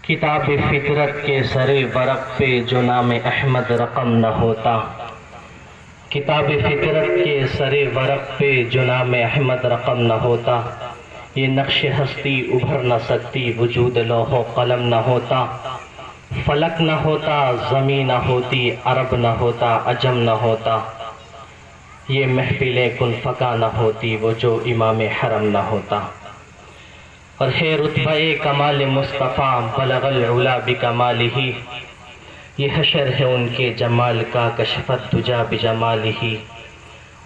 کتاب فطرت کے سر ورق پہ جو نام احمد رقم نہ ہوتا، کتاب فطرت کے سر ورق پہ جو نام احمد رقم نہ ہوتا، یہ نقش ہستی ابھر نہ سکتی وجود لوح و قلم نہ ہوتا، فلک نہ ہوتا، زمین نہ ہوتی، عرب نہ ہوتا، عجم نہ ہوتا، یہ محفل کن فقہ نہ ہوتی وہ جو امام حرم نہ ہوتا۔ اور ہے رتبہ کمال مصطفیٰ بلغ العلا بکمالہ، یہ حشر ہے ان کے جمال کا کشفت دجا بجمالہ،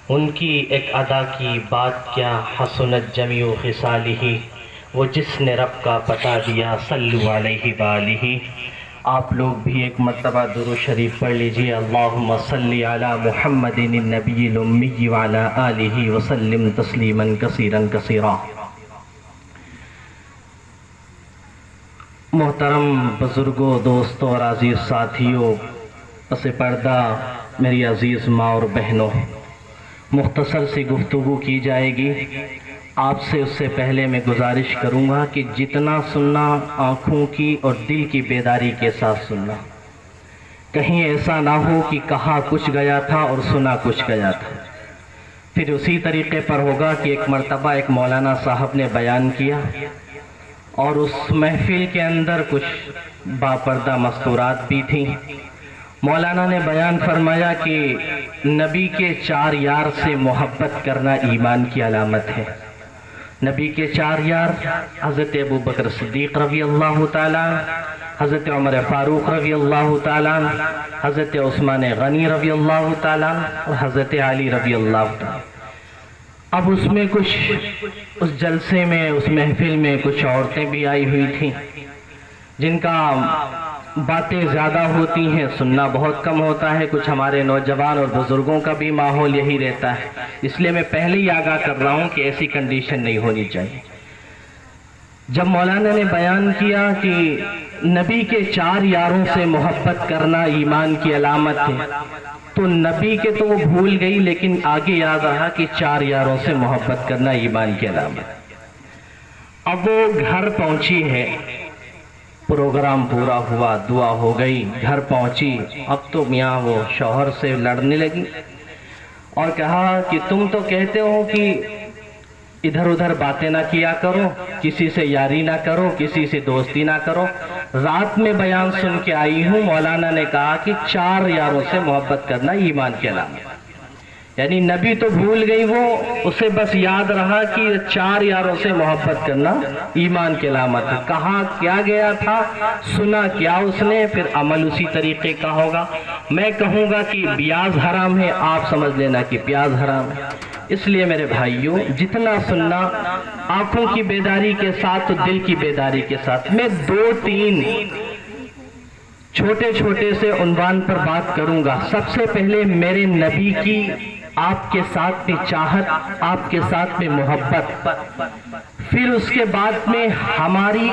ان کی ایک ادا کی بات کیا حسنت جمیع خصالہ، وہ جس نے رب کا بتا دیا صلو علیہ وآلہ۔ آپ لوگ بھی ایک مرتبہ درود شریف پڑھ لیجئے، اللہم صلی علی محمد النبی الامی وعلی آلہ وسلم تسلیما کثیرا کثیرا۔ محترم بزرگوں، دوستوں اور عزیز ساتھیوں، پس پردہ میری عزیز ماں اور بہنوں، مختصر سی گفتگو کی جائے گی۔ آپ سے اس سے پہلے میں گزارش کروں گا کہ جتنا سننا آنکھوں کی اور دل کی بیداری کے ساتھ سننا، کہیں ایسا نہ ہو کہ کہا کچھ گیا تھا اور سنا کچھ گیا تھا۔ پھر اسی طریقے پر ہوگا کہ ایک مرتبہ ایک مولانا صاحب نے بیان کیا اور اس محفل کے اندر کچھ باپردہ مستورات بھی تھیں۔ مولانا نے بیان فرمایا کہ نبی کے 4 یار سے محبت کرنا ایمان کی علامت ہے۔ نبی کے 4 یار حضرت ابو بکر صدیق رضی اللہ تعالیٰ، حضرت عمر فاروق رضی اللہ تعالیٰ، حضرت عثمان غنی رضی اللہ تعالیٰ اور حضرت علی رضی اللہ تعالیٰ۔ اب اس میں کچھ اس جلسے میں، اس محفل میں کچھ عورتیں بھی آئی ہوئی تھیں جن کا باتیں زیادہ ہوتی ہیں، سننا بہت کم ہوتا ہے۔ کچھ ہمارے نوجوان اور بزرگوں کا بھی ماحول یہی رہتا ہے، اس لیے میں پہلے ہی آگاہ کر رہا ہوں کہ ایسی کنڈیشن نہیں ہونی چاہیے۔ جب مولانا نے بیان کیا کہ نبی کے 4 یاروں سے محبت کرنا ایمان کی علامت ہے، تو نبی کے تو وہ بھول گئی، لیکن آگے یاد رہا کہ 4 یاروں سے محبت کرنا ایمان کی علامت۔ اب وہ گھر پہنچی ہے، پروگرام پورا ہوا، دعا ہو گئی، گھر پہنچی، اب تو میاں وہ شوہر سے لڑنے لگی اور کہا کہ تم تو کہتے ہو کہ ادھر ادھر باتیں نہ کیا کرو، کسی سے یاری نہ کرو، کسی سے دوستی نہ کرو۔ رات میں بیان سن کے آئی ہوں، مولانا نے کہا کہ 4 یاروں سے محبت کرنا ایمان کی علامت۔ یعنی نبی تو بھول گئی، وہ اسے بس یاد رہا کہ 4 یاروں سے محبت کرنا ایمان کی علامت ہے۔ کہا کیا گیا تھا، سنا کیا اس نے، پھر عمل اسی طریقے کا ہوگا۔ میں کہوں گا کہ پیاز حرام ہے، آپ سمجھ لینا کہ پیاز حرام ہے۔ اس لیے میرے بھائیوں، جتنا سننا آنکھوں کی بیداری کے ساتھ تو دل کی بیداری کے ساتھ۔ میں 2-3 چھوٹے چھوٹے سے عنوان پر بات کروں گا۔ سب سے پہلے میرے نبی کی آپ کے ساتھ میں چاہت، آپ کے ساتھ میں محبت، پھر اس کے بعد میں ہماری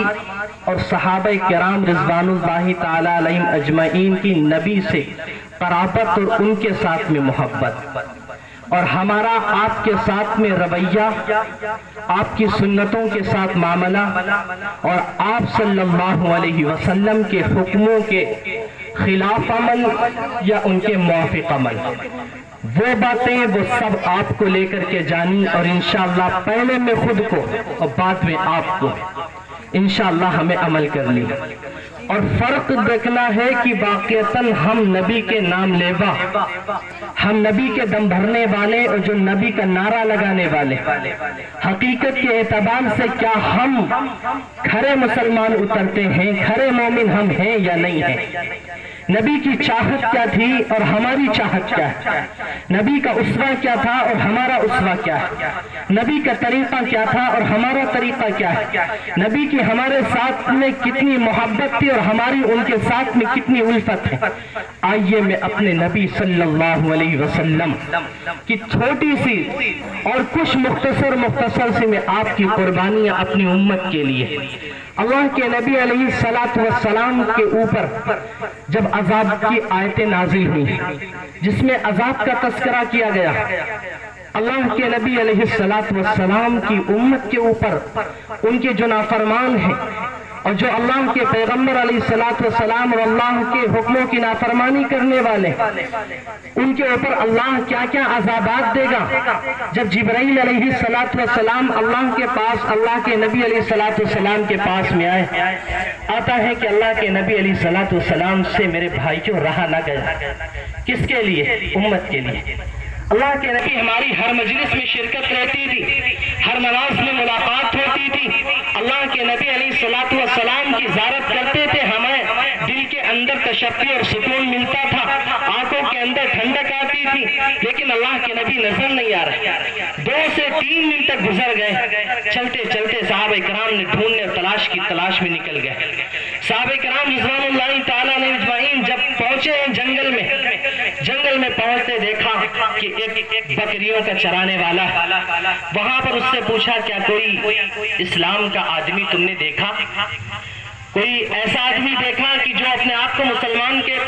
اور صحابہ کرام رضوان اللہ تعالی علیہم اجمعین کی نبی سے قرابت اور ان کے ساتھ میں محبت، اور ہمارا آپ کے ساتھ میں رویہ، آپ کی سنتوں کے ساتھ معاملہ، اور آپ صلی اللہ علیہ وسلم کے حکموں کے خلاف عمل یا ان کے موافق عمل، وہ باتیں وہ سب آپ کو لے کر کے جانی، اور انشاءاللہ پہلے میں خود کو اور بعد میں آپ کو انشاءاللہ ہمیں عمل کرنی ہے۔ اور فرق دیکھنا ہے کہ واقعتاً ہم نبی کے نام لیوا، ہم نبی کے دم بھرنے والے اور جو نبی کا نعرہ لگانے والے، حقیقت کے اعتبار سے کیا ہم کھرے مسلمان اترتے ہیں، کھرے مومن ہم ہیں یا نہیں ہیں؟ نبی کی چاہت کیا تھی اور ہماری چاہت کیا ہے؟ نبی کا اسوہ کیا تھا اور ہمارا اسوہ کیا ہے؟ نبی کا طریقہ کیا تھا اور ہمارا طریقہ کیا ہے؟ نبی کی ہمارے ساتھ میں کتنی محبت تھی اور ہماری ان کے ساتھ میں کتنی الفت ہے؟ آئیے میں اپنے نبی صلی اللہ علیہ وسلم کی چھوٹی سی اور کچھ مختصر سے میں آپ کی قربانیاں اپنی امت کے لیے۔ اللہ کے نبی علیہ السلام کے اوپر جب عذاب کی آیتیں نازل ہوئی جس میں عذاب کا تذکرہ کیا گیا، اللہ کے نبی علیہ السلام کی امت کے اوپر ان کے جو نافرمان ہیں اور جو اللہ کے پیغمبر علیہ الصلوۃ والسلام اور اللہ کے حکموں کی نافرمانی کرنے والے ان کے اوپر اللہ کیا کیا عذابات دے گا۔ جب جبرائیل علیہ الصلوۃ والسلام اللہ کے پاس، اللہ کے نبی علیہ الصلوۃ والسلام کے پاس میں آتا ہے کہ اللہ کے نبی علیہ الصلوۃ والسلام سے میرے بھائیوں رہا نہ گیا۔ کس کے لیے؟ امت کے لیے۔ اللہ کے نبی ہماری ہر مجلس میں شرکت رہتی تھی، ہر نماز میں ملاقات ہوتی تھی، اللہ کے نبی علیہ الصلوۃ والسلام کی زیارت کرتے تھے، ہمیں دل کے اندر تشفی اور سکون ملتا تھا، آنکھوں کے اندر ٹھنڈک آتی تھی، لیکن اللہ کے نبی نظر نہیں آ رہے۔ 2 سے 3 دن تک گزر گئے، چلتے چلتے صحابہ کرام نے ڈھونڈنے اور تلاش کی تلاش میں نکل گئے۔ صحابہ کرام رضوان اللہ تعالیٰ علیہ اجمعین جب پہنچے ہیں جنگل میں پہنچتے دیکھا کہ ایک بکریوں کا چرانے والا، وہاں پر اس سے پوچھا کیا کوئی اسلام کا آدمی تم نے دیکھا؟ کوئی ایسا آدمی دیکھا کہ جو اپنے آپ کو مسلمان کہتا